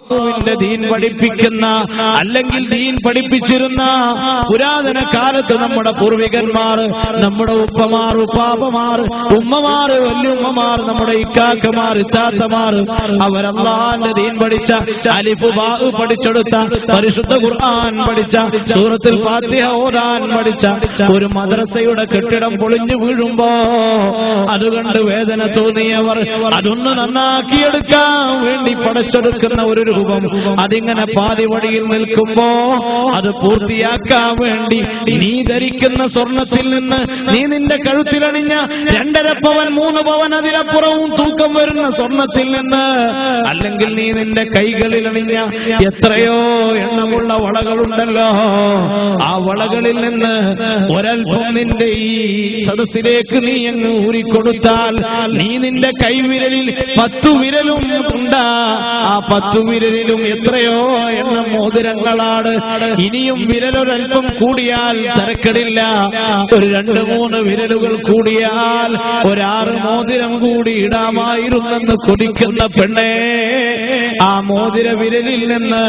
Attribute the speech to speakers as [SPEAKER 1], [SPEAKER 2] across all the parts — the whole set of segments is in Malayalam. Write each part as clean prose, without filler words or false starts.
[SPEAKER 1] അല്ലാഹുവിന്റെ ദീൻ പഠിപ്പിക്കുന്ന അല്ലെങ്കിൽ ദീൻ പഠിപ്പിച്ചിരുന്ന പുരാതന കാലത്ത് നമ്മുടെ പൂർവികന്മാർ, നമ്മുടെ ഉപ്പമാർ, ഉപ്പാപ്പമാർ, ഉമ്മമാർ, വല്യുമ്മമാർ, നമ്മുടെ ഇക്കാക്കമാർ, ഇത്താത്തമാർ, അവർ അല്ലാഹുവിന്റെ ദീൻ പഠിച്ച, അലിഫ് ബാ പഠിച്ചെടുത്ത, പരിശുദ്ധ ഖുർആൻ പഠിച്ച, സൂറത്തുൽ ഫാത്തിഹ ഓതാൻ പഠിച്ച ഒരു മദ്രസയുടെ കെട്ടിടം പൊളിഞ്ഞു വീഴുമ്പോ അതുകൊണ്ട് വേദന തോന്നിയവർ അതൊന്ന് നന്നാക്കിയെടുക്കാൻ വേണ്ടി പടച്ചെടുക്കുന്ന ഒരു രൂപം അതിങ്ങനെ പാതി വഴിയിൽ നിൽക്കുമ്പോ അത് പൂർത്തിയാക്കാൻ വേണ്ടി നീ ധരിക്കുന്ന സ്വർണത്തിൽ നിന്ന് നീ നിന്റെ കഴുത്തിലണിഞ്ഞ 2.5 പവൻ 3 പവൻ അതിനപ്പുറവും തൂക്കം വരുന്ന സ്വർണത്തിൽ നിന്ന്, അല്ലെങ്കിൽ നീ നിന്റെ കൈകളിൽ അണിഞ്ഞ എത്രയോ എണ്ണമുള്ള വളകളുണ്ടല്ലോ, ആ വളകളിൽ നിന്ന് ഒരൽപ്പം നിന്റെ ഈ സദസ്സിലേക്ക് നീ അങ്ങ് ഊരിക്കൊടുത്താൽ നീ നിന്റെ കൈവിരലിൽ 10 വിരലും ഉണ്ടാ, ആ 10 വിരലിലും എത്രയോ എണ്ണം മോതിരങ്ങളാണ്. ഇനിയും വിരലൊരൽപ്പം കൂടിയാൽ തരക്കെടില്ല, ഒരു 2-3 വിരലുകൾ കൂടിയാൽ 6 മോതിരം കൂടി ഇടാമായിരുന്നെന്ന് കൊതിക്കുന്ന പെണ്ണേ, ആ മോതിര വിരലിൽ നിന്ന്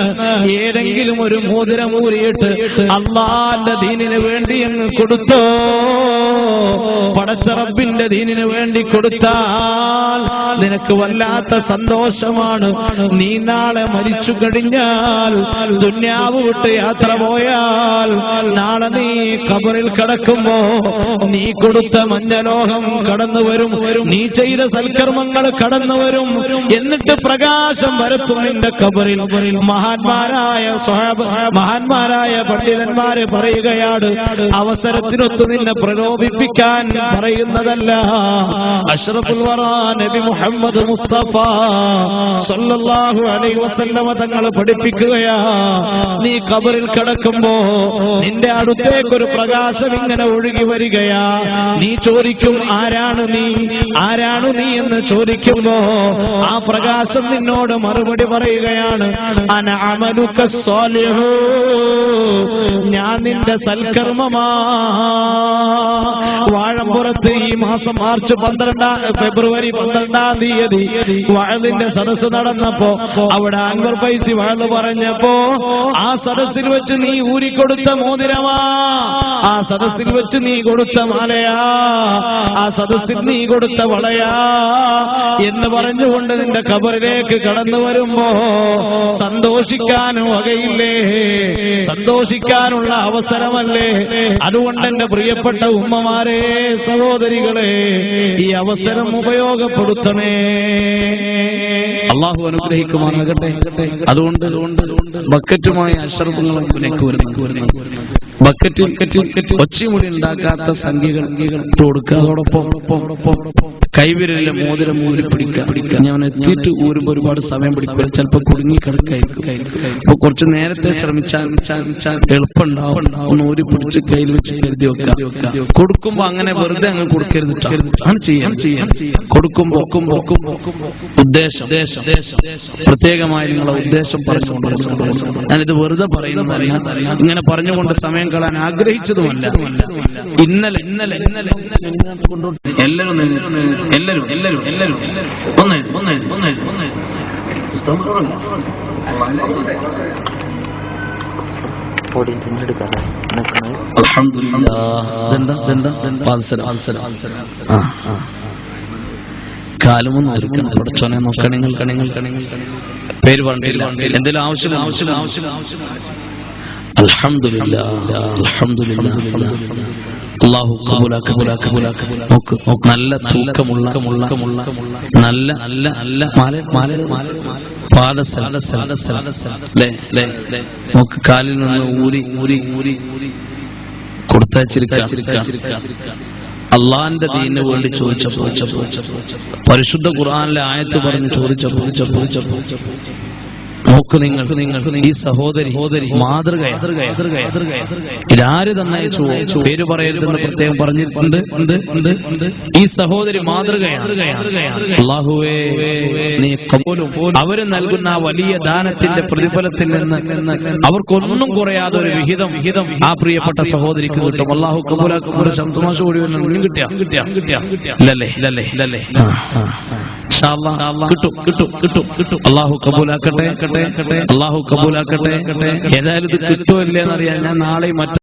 [SPEAKER 1] ഏതെങ്കിലും ഒരു മോതിരം ഊരിയിട്ട് അല്ലാഹുവിന്റെ ദീനിന് വേണ്ടി അങ്ങ് കൊടുത്തോ, പടച്ച റബ്ബിന്റെ ദീനിന് വേണ്ടി കൊടുത്താൽ നിനക്ക് വല്ലാത്ത സന്തോഷമാണ്. നീ നാളെ മരിച്ചു കഴിഞ്ഞാൽ, ദുന്യാവ് വിട്ട് യാത്ര പോയാൽ, നാളെ നീ ഖബറിൽ കിടക്കുമ്പോ നീ കൊടുത്ത മഞ്ഞലോഹം കടന്നു വരും, നീ ചെയ്ത സൽക്കർമ്മങ്ങൾ കടന്നു വരും, എന്നിട്ട് പ്രകാശം വരത്തും നിന്റെ ഖബറിൽ. മഹാന്മാരായ പണ്ഡിതന്മാര് പറയുകയാണ്, അവസരത്തിനൊത്ത് നിന്നെ പ്രലോഭിപ്പിക്കാൻ പറയുന്നതല്ല. അഷ്റഫുൽ വറാ നബി മുഹമ്മദ് മുസ്തഫ സല്ലല്ലാഹു അലൈഹി വസല്ലമ തങ്ങൾ പഠിപ്പിക്കുകയാ, നീ ഖബറിൽ കിടക്കുമ്പോ നിന്റെ അടുത്തേക്കൊരു പ്രകാശം ഇങ്ങനെ ഒഴുകി വരികയാ. നീ ചോദിക്കും ആരാണ് നീ, ആരാണ് നീ എന്ന് ചോദിക്കുമ്പോ ആ പ്രകാശം നിന്നോട് മറുപടി പറയുകയാണ്, അന അമലുക സ്വാലിഹു, ഞാൻ നിന്റെ സൽക്കർമ്മമാ. വാഴപ്പുറത്ത് ഈ മാസം മാർച്ച് 12 ഫെബ്രുവരി 12-ാം തീയതി വഅദിന്റെ സദസ്സ് നടന്നപ്പോ അവിടെ അൻവർ ഫൈസി വഅദ് പറഞ്ഞപ്പോ ആ സദസ്സിൽ വെച്ച് നീ ഊരിക്കൊടുത്ത മോതിരമാ, ആ സദസ്സിൽ വെച്ച് നീ കൊടുത്ത മാലയാ, ആ സദസ്സിൽ നീ കൊടുത്ത വളയാ എന്ന് പറഞ്ഞുകൊണ്ട് നിന്റെ ഖബറിലേക്ക് കടന്നു വരുമ്പോ സന്തോഷിക്കാനും വകയില്ലേ, സന്തോഷിക്കാനുള്ള അവസരമല്ലേ. അതുകൊണ്ട് എന്റെ പ്രിയപ്പെട്ട ഉമ്മമാരെ, സഹോദരികളെ, ഈ അവസരം ഉപയോഗപ്പെടുത്തണേ. അള്ളാഹു അനുഗ്രഹിക്കുമാറാകട്ടെ. അതുകൊണ്ട് ബക്കറ്റുമായി അശ്രദ്ധങ്ങളെ വരുന്നു, ബക്കറ്റിൽ ഒച്ചമുടി ഉണ്ടാക്കാത്ത സംഖ്യകൾ കൊടുക്കുക. അതോടൊപ്പം കൈവിരലിലെ മോതിരം ഊരി പിടിക്കുക. ഞാൻ എത്തിയിട്ട് ഊരുമ്പോ ഒരുപാട് സമയം പിടിക്കുക, ചിലപ്പോൾ കുടുങ്ങി കിടക്കായിരിക്കും. അപ്പൊ കുറച്ച് നേരത്തെ ശ്രമിച്ചാൽ എളുപ്പമുണ്ടാവും. ഒന്ന് ഊരി പിടിച്ച് കയ്യിൽ വെച്ച് കരുതി വെക്കുക. കൊടുക്കുമ്പോ അങ്ങനെ വെറുതെ അങ്ങ് കൊടുക്കരുത്, അങ്ങനെ ചെയ്യാം. കൊടുക്കുമ്പോ ഉദ്ദേശം പ്രത്യേകമായി നിങ്ങളെ ഉദ്ദേശം പറഞ്ഞുകൊണ്ട്, ഞാനിത് വെറുതെ പറയുന്നതല്ല, ഇങ്ങനെ പറഞ്ഞുകൊണ്ട് സമയം കളയാൻ ആഗ്രഹിച്ചതുമല്ല. ഇന്നലെ എല്ലാവരും ഒന്ന് കാലമൊന്നും ഒരുക്കണം. പഠിച്ചോനെ നോക്കണിങ്ങൾ പേര് പറഞ്ഞില്ല, എന്തെങ്കിലും ആവശ്യം അല്ലാഹു കബൂലാക്ക്. നല്ല തൂക്കമുള്ള നല്ല നോക്ക്, കാലിൽ നിന്ന് ഊരി കൊടുത്തയച്ചിരിക്കുക. അള്ളാന്റെ ദീനിന് വേണ്ടി ചോദിച്ചപ്പോ, പരിശുദ്ധ ഖുർആനിലെ ആയത്ത് പറഞ്ഞ് ചോദിച്ചപ്പോ നോക്ക്, നിങ്ങൾ ഈ സഹോദരി മാതൃകയാ. ഇതാര് തന്നയച്ചു, പേര് പറയരുതെന്ന് പ്രത്യേകം പറഞ്ഞിട്ടുണ്ട്. ഈ സഹോദരി മാതൃകയാണ്. അല്ലാഹുവേ, നീ കബൂലും അവര് നൽകുന്ന ആ വലിയ ദാനത്തിന്റെ പ്രതിഫലത്തിൽ നിന്ന് അവർക്കൊന്നും കുറയാതെ ഒരു വിഹിതം ആ പ്രിയപ്പെട്ട സഹോദരിക്ക് കിട്ടും. അല്ലാഹു കബൂലാക്കുമ്പോൾ ശംസുമാശ കൂടി കിട്ടിയ ഇല്ലല്ലേ കിട്ടും. അല്ലാഹു കബൂലാക്കട്ടെ. അള്ളാഹു കബൂലാക്കട്ടെ. ഏതായാലും ഇത് കിട്ടുമല്ലേ എന്നറിയാൻ ഞാൻ നാളെ